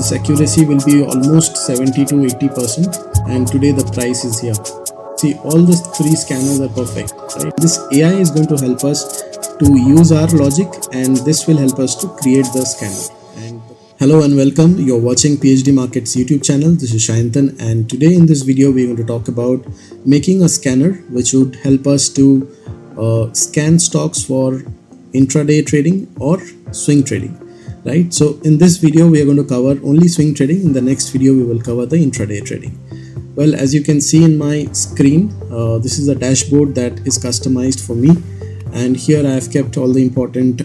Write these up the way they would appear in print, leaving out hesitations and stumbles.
this accuracy will be almost 70 to 80%, and today the price is here. See, all the three scanners are perfect, right? This AI is going to help us to use our logic, and this will help us to create the scanner. And hello and welcome. You're watching PhD Markets YouTube channel. This is Shayantan, and today in this video we're going to talk about making a scanner which would help us to scan stocks for intraday trading or swing trading, right? So in this video we are going to cover only swing trading. In the next video we will cover the intraday trading. Well, as you can see in my screen, this is a dashboard that is customized for me, and here I have kept all the important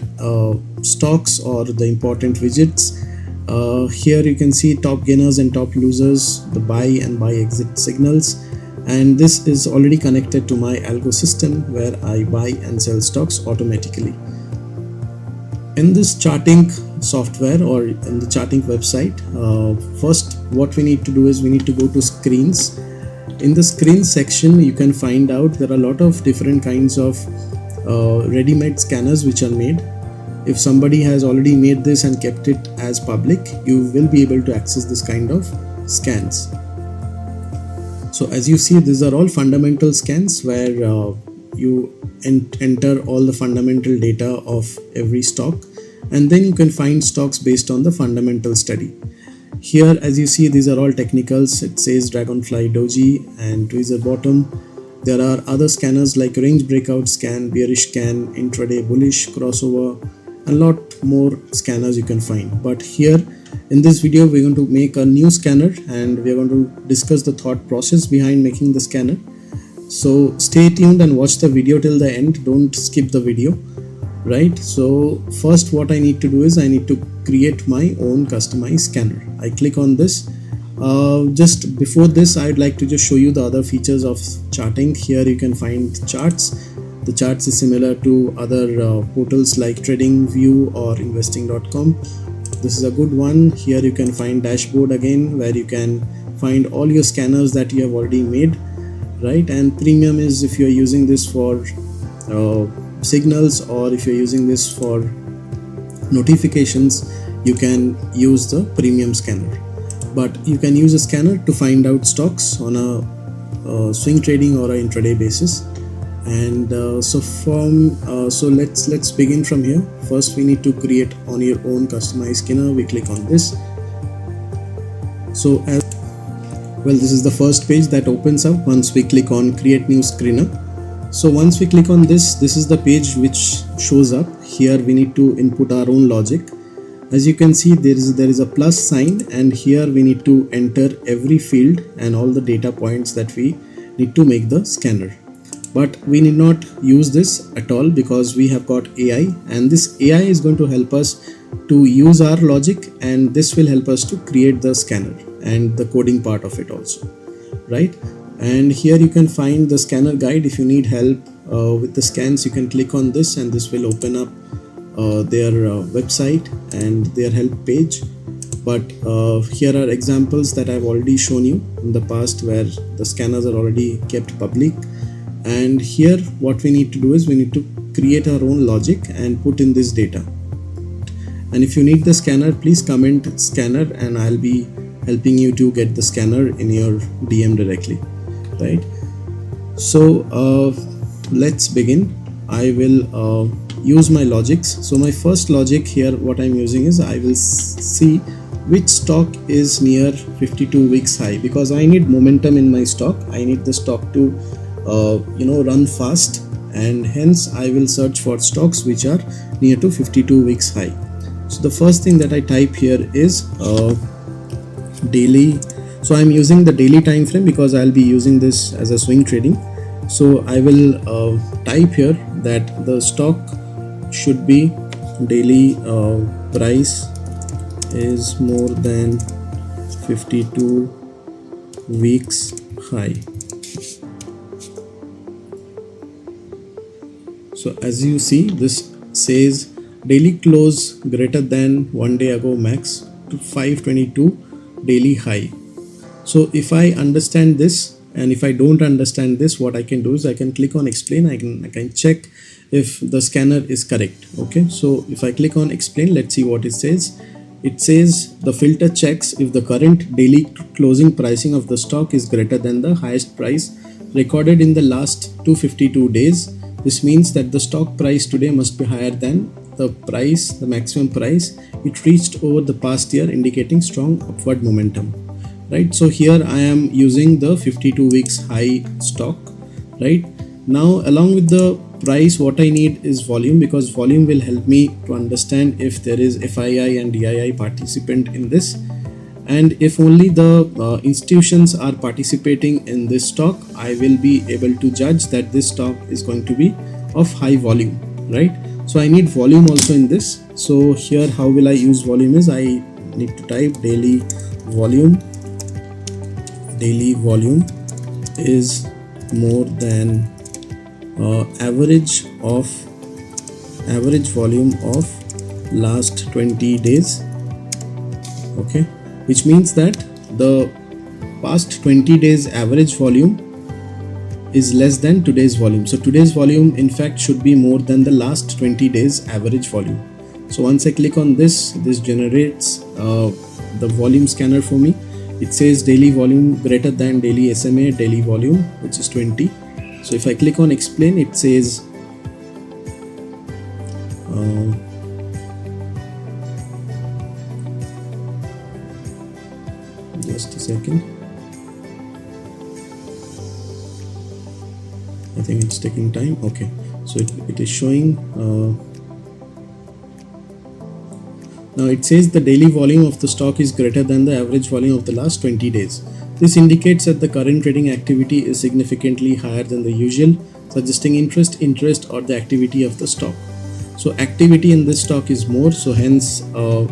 stocks or the important widgets. Here you can see top gainers and top losers, the buy and buy exit signals, and this is already connected to my algo system where I buy and sell stocks automatically. In this charting software or in the charting website, first what we need to do is we need to go to screens. In the screens section you can find out there are a lot of different kinds of ready-made scanners which are made. If somebody has already made this and kept it as public, you will be able to access this kind of scans. So as you see, these are all fundamental scans where you enter all the fundamental data of every stock, and then you can find stocks based on the fundamental study. Here as you see, these are all technicals. It says Dragonfly Doji and Tweezer bottom. There are other scanners like range breakout scan, bearish scan, intraday bullish, crossover, a lot more scanners you can find. But here in this video we're going to make a new scanner, and we're going to discuss the thought process behind making the scanner. So stay tuned and watch the video till the end. Don't skip the video, right? So first what I need to do is I need to create my own customized scanner. I click on this. Just before this, I'd like to just show you the other features of charting. Here you can find charts. The charts is similar to other portals like TradingView or investing.com. This is a good one. Here you can find dashboard again, where you can find all your scanners that you have already made, right? And premium is if you're using this for signals, or if you're using this for notifications, you can use the premium scanner. But you can use a scanner to find out stocks on a swing trading or a intraday basis. And so let's begin from here. First we need to create on your own customized scanner. We click on this. So this is the first page that opens up once we click on create new scanner. So once we click on this is the page which shows up. Here we need to input our own logic. As you can see, there is a plus sign, and here we need to enter every field and all the data points that we need to make the scanner. But we need not use this at all because we have got AI, and this AI is going to help us to use our logic, and this will help us to create the scanner and the coding part of it also, right? And here you can find the scanner guide. If you need help with the scans, you can click on this, and this will open up their website and their help page. But here are examples that I've already shown you in the past where the scanners are already kept public. And here what we need to do is we need to create our own logic and put in this data. And if you need the scanner, please comment scanner, and I'll be helping you to get the scanner in your DM directly, right? So let's begin. I will use my logics. So my first logic here, what I'm using is I will see which stock is near 52 weeks high, because I need momentum in my stock. I need the stock to run fast, and hence I will search for stocks which are near to 52 weeks high. So the first thing that I type here is daily. So I'm using the daily time frame because I'll be using this as a swing trading. So I will type here that the stock should be daily price is more than 52 weeks high. So as you see, this says daily close greater than 1 day ago max to 522 daily high. So if I understand this, and if I don't understand this, what I can do is I can click on explain. I can check if the scanner is correct. Okay, so if I click on explain, let's see what it says. it says the filter checks if the current daily closing pricing of the stock is greater than the highest price recorded in the last 252 days. This means that the stock price today must be higher than the maximum price it reached over the past year, indicating strong upward momentum. Right, so here I am using the 52 weeks high stock. Right now, along with the price, what I need is volume, because volume will help me to understand if there is FII and DII participant in this, and if only the institutions are participating in this stock, I will be able to judge that this stock is going to be of high volume. Right, so I need volume also in this. So here, how will I use volume is I need to type daily volume. Daily volume is more than average volume of last 20 days. Okay, which means that the past 20 days average volume is less than today's volume. So today's volume in fact should be more than the last 20 days average volume. So once I click on this generates the volume scanner for me. It says daily volume greater than daily SMA daily volume, which is 20. So if I click on explain, it says just a second, I think it's taking time. Okay, so it is showing now it says the daily volume of the stock is greater than the average volume of the last 20 days. This indicates that the current trading activity is significantly higher than the usual, suggesting interest or the activity of the stock. So activity in this stock is more, so hence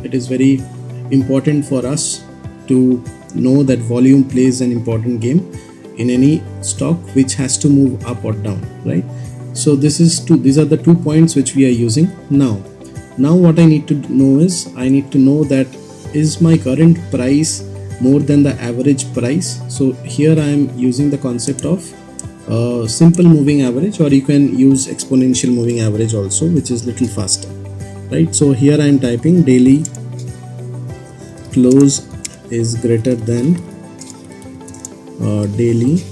it is very important for us to know that volume plays an important game in any stock which has to move up or down, right? So these are the 2 points which we are using now what I need to know is I need to know that is my current price more than the average price. So here I am using the concept of simple moving average, or you can use exponential moving average also, which is little faster. Right, so here I am typing daily close is greater than daily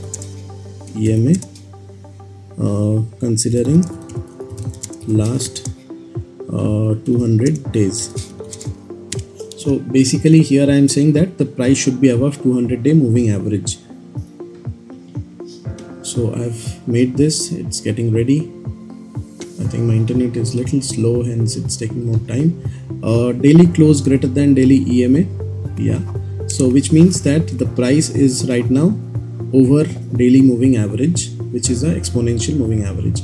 EMA considering last 200 days. So basically here I am saying that the price should be above 200-day moving average. So I've made this, it's getting ready. I think my internet is little slow, hence it's taking more time. Daily close greater than daily EMA, yeah. So which means that the price is right now over daily moving average, which is an exponential moving average.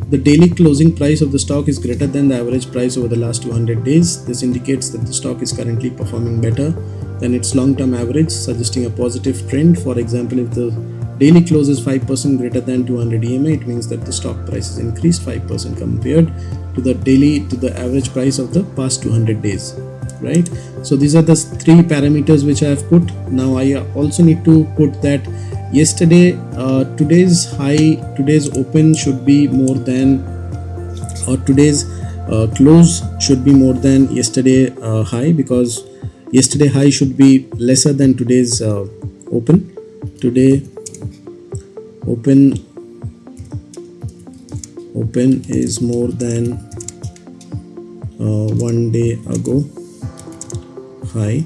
The daily closing price of the stock is greater than the average price over the last 200 days. This indicates that the stock is currently performing better than its long-term average, suggesting a positive trend. For example, if the daily close is 5% greater than 200 EMA, it means that the stock price has increased 5% compared to the average price of the past 200 days. Right? So these are the 3 parameters which I have put. Now I also need to put that yesterday today's open should be more than, or today's close should be more than yesterday high, because yesterday high should be lesser than today's open. Today open is more than 1 day ago high.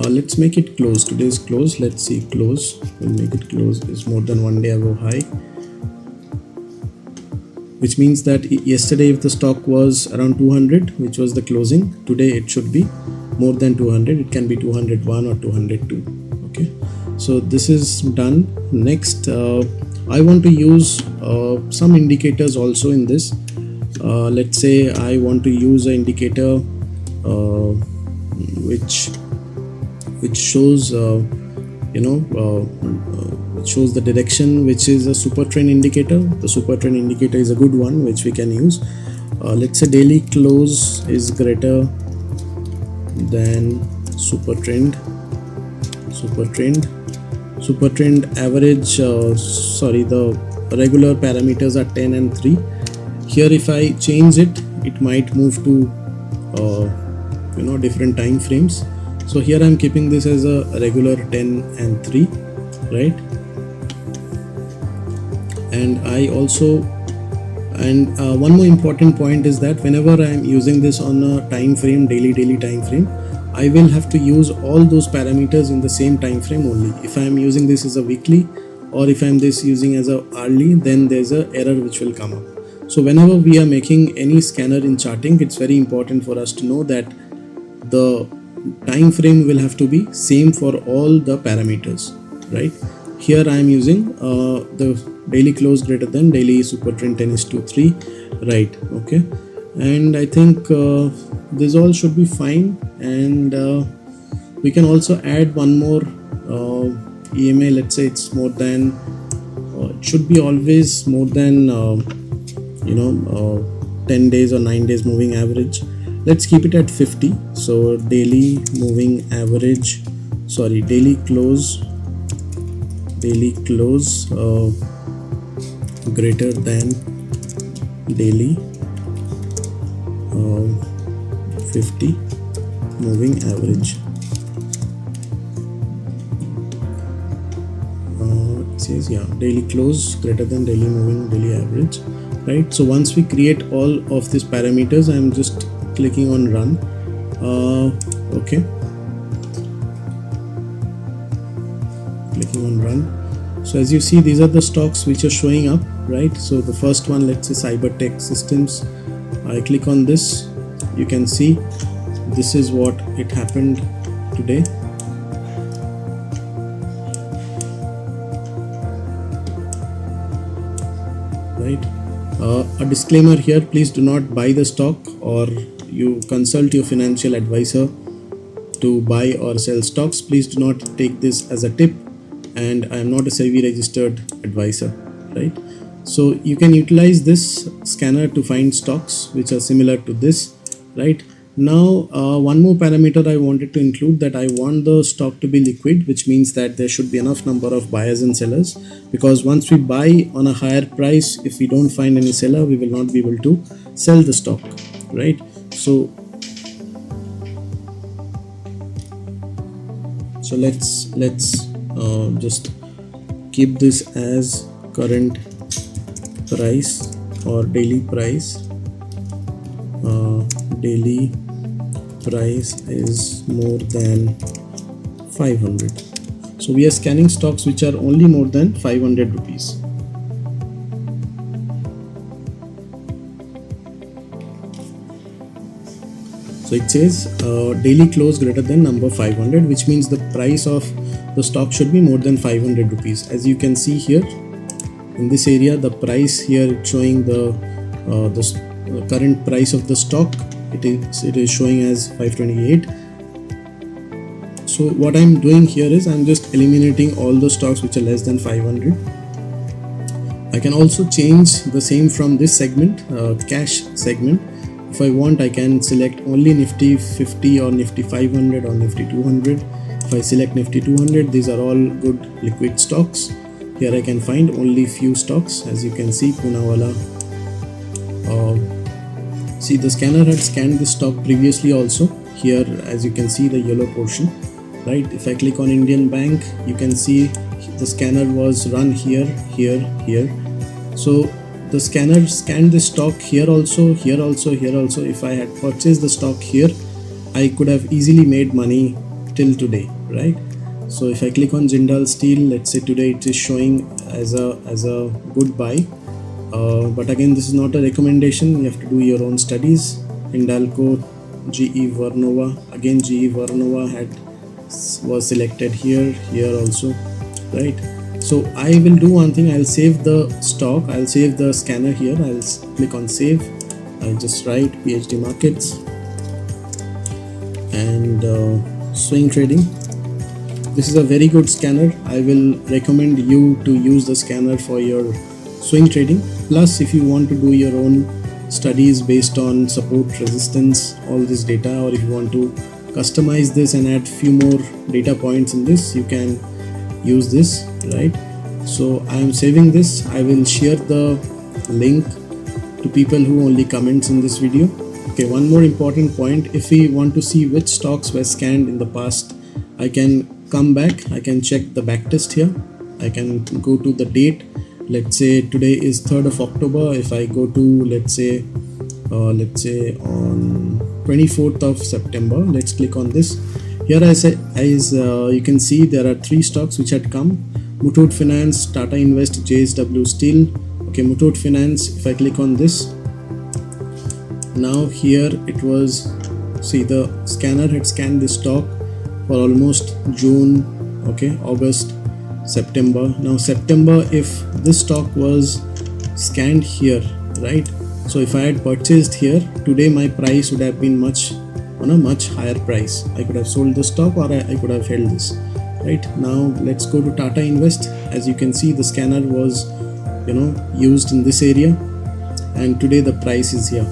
Let's make it close. Today's close, let's see, close, we'll make it close is more than 1 day ago high, which means that yesterday if the stock was around 200, which was the closing, today it should be more than 200. It can be 201 or 202. Okay, so this is done. Next I want to use some indicators also in this. Let's say I want to use an indicator which shows which shows the direction, which is a super trend indicator. The super trend indicator is a good one which we can use. Let's say daily close is greater than super trend average. The regular parameters are 10 and 3. Here if I change it, it might move to different time frames. So here I'm keeping this as a regular 10 and 3, right? And one more important point is that whenever I'm using this on a time frame, daily time frame, I will have to use all those parameters in the same time frame only. If I'm using this as a weekly, or if I'm using as a hourly, then there's a error which will come up. So whenever we are making any scanner in charting, it's very important for us to know that the time frame will have to be same for all the parameters, right? Here I am using the daily close greater than daily super trend 10:3, right? Okay, and I think this all should be fine. And we can also add one more EMA. Let's say it's more than it should be always more than 10 days or 9 days moving average. Let's keep it at 50. So daily moving average, sorry, daily close greater than daily 50 moving average. It says daily close greater than daily moving daily average, right? So once we create all of these parameters, I'm just clicking on run. Okay, clicking on run. So as you see, these are the stocks which are showing up, right? So the first one, let's say cyber tech systems. I click on this, you can see this is what it happened today. Right, a disclaimer here, please do not buy the stock, or you consult your financial advisor to buy or sell stocks. Please do not take this as a tip, and I am not a SEBI registered advisor, right? So you can utilize this scanner to find stocks which are similar to this, right? Now one more parameter I wanted to include, that I want the stock to be liquid, which means that there should be enough number of buyers and sellers, because once we buy on a higher price, if we don't find any seller, we will not be able to sell the stock, right? So let's just keep this as current price or daily price. Daily price is more than 500. So we are scanning stocks which are only more than 500 rupees. So it says daily close greater than number 500, which means the price of the stock should be more than 500 rupees. As you can see here in this area, the price here is showing the current price of the stock. It is showing as 528. So what I'm doing here is I'm just eliminating all the stocks which are less than 500. I can also change the same from this segment, cash segment. If I want, I can select only Nifty 50 or Nifty 500 or Nifty 200. If I select Nifty 200, these are all good liquid stocks. Here I can find only few stocks. As you can see, Poonawalla. See, the scanner had scanned this stock previously also. Here, as you can see, the yellow portion, right? If I click on Indian Bank, you can see the scanner was run here, here, here. So the scanner scanned the stock here also, here also, here also. If I had purchased the stock here, I could have easily made money till today, right? So if I click on Jindal Steel, let's say today it is showing as a good buy. But again, this is not a recommendation. You have to do your own studies. Hindalco, GE Vernova. Again, GE Vernova was selected here also, right? So I will do one thing. I'll save the stock. I'll save the scanner here. I'll click on save. I'll just write PhD Markets and swing trading. This is a very good scanner. I will recommend you to use the scanner for your swing trading. Plus, if you want to do your own studies based on support, resistance, all this data, or if you want to customize this and add few more data points in this, you can use this, right? So I am saving this. I will share the link to people who only comments in this video. You Okay, one more important point. If we want to see which stocks were scanned in the past, I can come back, I can check the backtest here. I can go to the date. Let's say today is 3rd of October. If I go to let's say on 24th of September, let's click on this. Here as you can see, there are 3 stocks which had come: Muthoot Finance, Tata Invest, JSW Steel. Okay, Muthoot Finance, if I click on this, now here it was, see, the scanner had scanned this stock for almost June, okay, August, September. Now September, if this stock was scanned here, right, so if I had purchased here today, my price would have been on a much higher price. I could have sold the stock, or I could have held this. Right, now let's go to Tata Invest. As you can see, the scanner was used in this area, and today the price is here.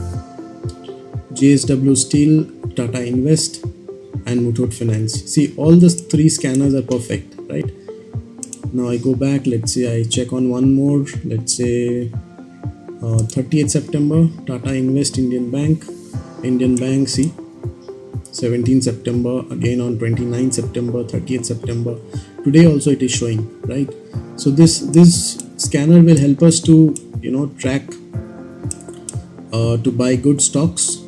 JSW Steel, Tata Invest, and Muthoot Finance. See, all the 3 scanners are perfect, right? Now I go back, let's say I check on one more, let's say 30th September, Tata Invest, Indian Bank, see, 17th September, again on 29th September, 30th September. Today also it is showing, right? So this scanner will help us to track to buy good stocks,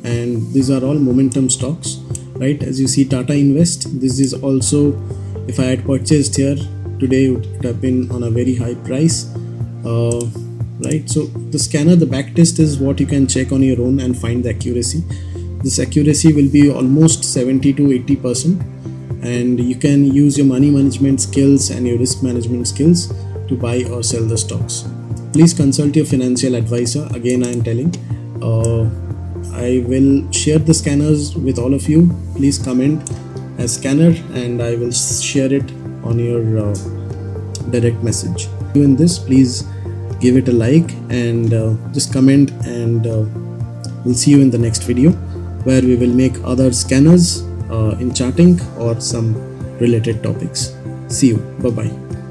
and these are all momentum stocks, right? As you see, Tata Invest, this is also, if I had purchased here today, it would have been on a very high price, right? So the scanner, the backtest is what you can check on your own and find the accuracy. This accuracy will be almost 70 to 80%, and you can use your money management skills and your risk management skills to buy or sell the stocks. Please consult your financial advisor. Again, I am telling, I will share the scanners with all of you. Please comment as scanner, and I will share it on your direct message. In this, please give it a like and just comment, and we'll see you in the next video, where we will make other scanners in charting or some related topics. See you. Bye bye.